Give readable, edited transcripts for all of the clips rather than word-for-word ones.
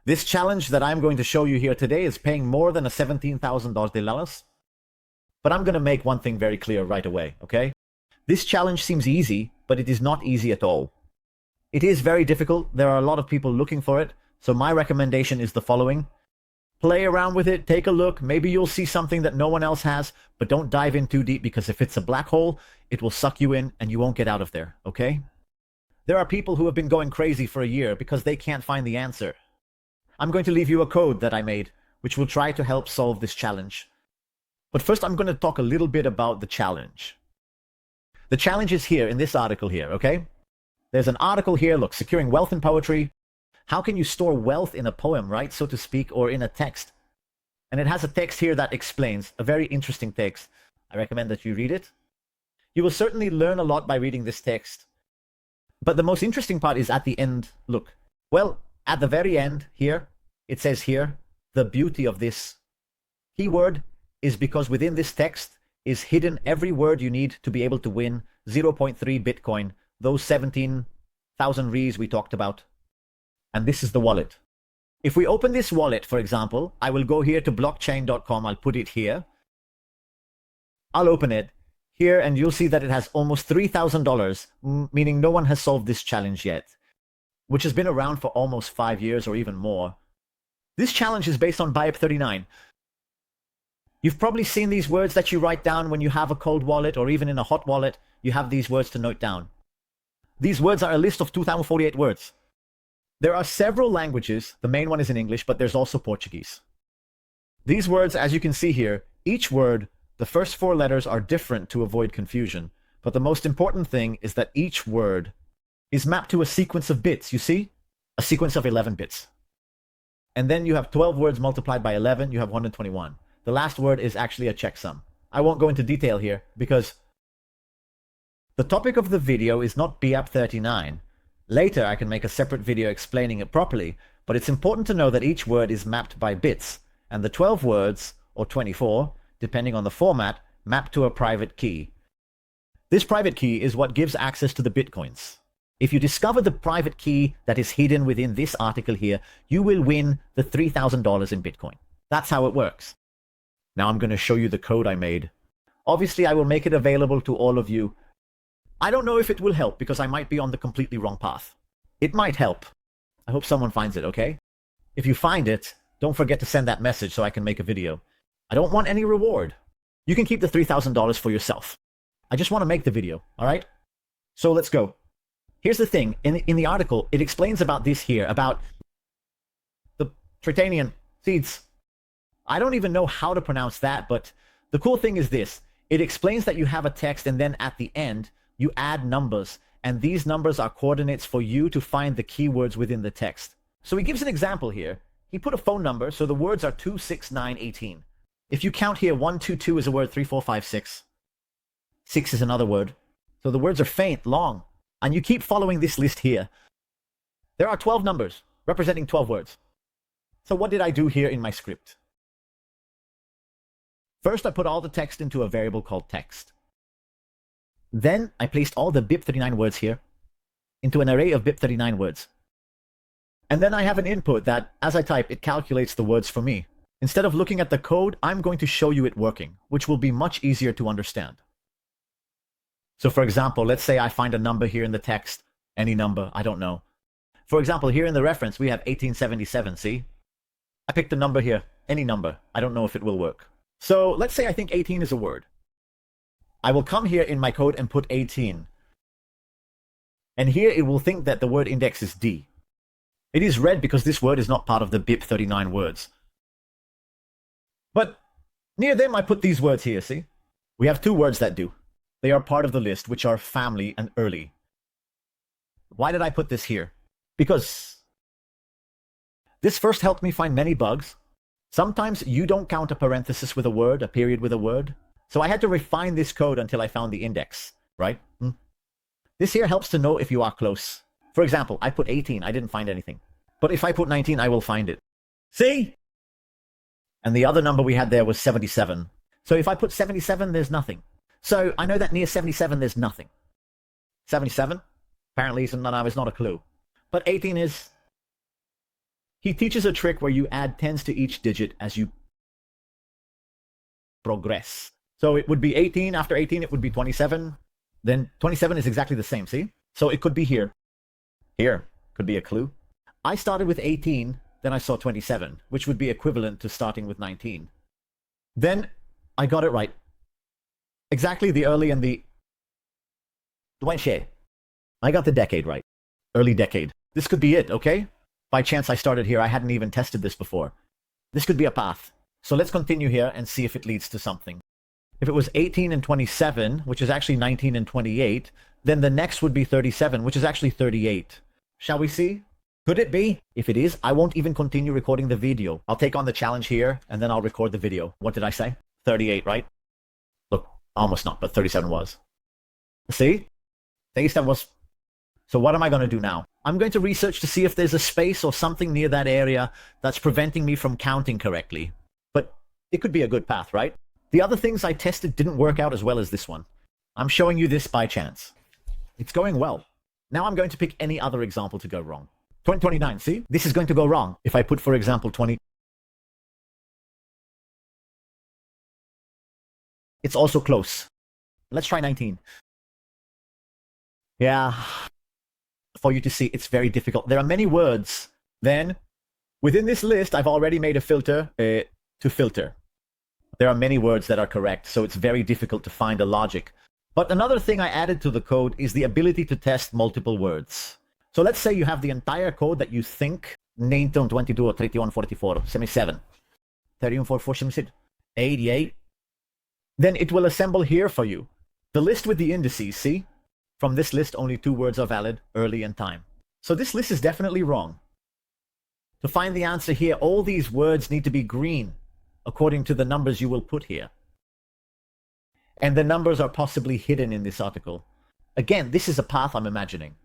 This challenge that I'm going to show you here today is paying more than a $17,000. But I'm going to make one thing very clear right away, okay? This challenge seems easy, but it is not easy at all. It is very difficult. There are a lot of people looking for it. So my recommendation is the following. Play around with it, take a look. Maybe you'll see something that no one else has, but don't dive in too deep because if it's a black hole, it will suck you in and you won't get out of there, okay? There are people who have been going crazy for a year because they can't find the answer. I'm going to leave you a code that I made, which will try to help solve this challenge. But first, I'm going to talk a little bit about the challenge. The challenge is here in this article here, okay? There's an article here, look, securing wealth in poetry. How can you store wealth in a poem, right, so to speak, or in a text? And it has a text here that explains, a very interesting text. I recommend that you read it. You will certainly learn a lot by reading this text. But the most interesting part is at the end, look. Well, at the very end here, it says here, the beauty of this keyword is because within this text is hidden every word you need to be able to win 0.3 Bitcoin, those 17,000 Rs we talked about. And this is the wallet. If we open this wallet, for example, I will go here to blockchain.com. I'll put it here. I'll open it here and you'll see that it has almost $3,000, meaning no one has solved this challenge yet, which has been around for almost 5 years or even more. This challenge is based on BIEP39. You've probably seen these words that you write down when you have a cold wallet or even in a hot wallet. You have these words to note down. These words are a list of 2,048 words. There are several languages. The main one is in English, but there's also Portuguese. These words, as you can see here, each word, the first 4 letters are different to avoid confusion. But the most important thing is that each word is mapped to a sequence of bits, you see? A sequence of 11 bits. And then you have 12 words multiplied by 11, you have 121. The last word is actually a checksum. I won't go into detail here because the topic of the video is not BIEP39. Later, I can make a separate video explaining it properly, but it's important to know that each word is mapped by bits, and the 12 words, or 24, depending on the format, map to a private key. This private key is what gives access to the Bitcoins. If you discover the private key that is hidden within this article here, you will win the $3,000 in Bitcoin. That's how it works. Now I'm going to show you the code I made. Obviously, I will make it available to all of you. I don't know if it will help because I might be on the completely wrong path. It might help. I hope someone finds it, okay? If you find it, don't forget to send that message so I can make a video. I don't want any reward. You can keep the $3,000 for yourself. I just want to make the video, all right? So let's go. Here's the thing. In the article, it explains about this here, about the Tritanian seeds. I don't even know how to pronounce that, but the cool thing is this. It explains that you have a text and then at the end, you add numbers, and these numbers are coordinates for you to find the keywords within the text. So he gives an example here. He put a phone number, so the words are 26918. If you count here, 122 is a word, 3456. 6 is another word. So the words are faint, long, and you keep following this list here. There are 12 numbers, representing 12 words. So what did I do here in my script? First, I put all the text into a variable called text. Then I placed all the BIP39 words here into an array of BIP39 words. And then I have an input that, as I type, it calculates the words for me. Instead of looking at the code, I'm going to show you it working, which will be much easier to understand. So for example, let's say I find a number here in the text, any number, I don't know. For example, here in the reference, we have 1877, see? I picked a number here, any number. I don't know if it will work. So let's say I think 18 is a word. I will come here in my code and put 18. And here it will think that the word index is D. It is red because this word is not part of the BIP39 words. But near them I put these words here, see? We have 2 words that do. They are part of the list, which are family and early. Why did I put this here? Because this first helped me find many bugs. Sometimes you don't count a parenthesis with a word, a period with a word. So I had to refine this code until I found the index, right? This here helps to know if you are close. For example, I put 18, I didn't find anything. But if I put 19, I will find it. See? And the other number we had there was 77. So if I put 77, there's nothing. So I know that near 77, there's nothing. 77? Apparently, it's not a clue. But 18 is... He teaches a trick where you add tens to each digit as you progress. So it would be 18. After 18, it would be 27. Then 27 is exactly the same, see? So it could be here. Here could be a clue. I started with 18, then I saw 27, which would be equivalent to starting with 19. Then I got it right. Exactly the early and the... I got the decade right. Early decade. This could be it, okay? By chance I started here. I hadn't even tested this before. This could be a path. So let's continue here and see if it leads to something. If it was 18 and 27, which is actually 19 and 28, then the next would be 37, which is actually 38. Shall we see? Could it be? If it is, I won't even continue recording the video. I'll take on the challenge here, and then I'll record the video. What did I say? 38, right? Look, almost not, but 37 was. See? 37 was... So what am I going to do now? I'm going to research to see if there's a space or something near that area that's preventing me from counting correctly. But it could be a good path, right? The other things I tested didn't work out as well as this one. I'm showing you this by chance. It's going well. Now I'm going to pick any other example to go wrong. 2029, see? This is going to go wrong. If I put, for example, 20... It's also close. Let's try 19. Yeah. For you to see, it's very difficult. There are many words. Then, within this list, I've already made a filter to filter. There are many words that are correct, so it's very difficult to find a logic. But another thing I added to the code is the ability to test multiple words. So let's say you have the entire code that you think 19, 22, 31, 44, 77, 31, 44, 77, 88. Then it will assemble here for you. The list with the indices, see? From this list, only 2 words are valid, early and time. So this list is definitely wrong. To find the answer here, all these words need to be green, according to the numbers you will put here. And the numbers are possibly hidden in this article. Again, this is a path I'm imagining.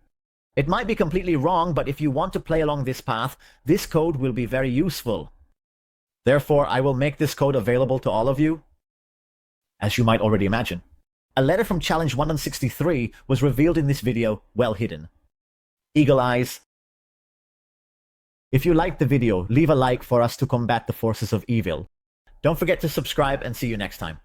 It might be completely wrong, but if you want to play along this path, this code will be very useful. Therefore, I will make this code available to all of you, as you might already imagine. A letter from Challenge 163 was revealed in this video, well hidden. Eagle eyes. If you liked the video, leave a like for us to combat the forces of evil. Don't forget to subscribe and see you next time.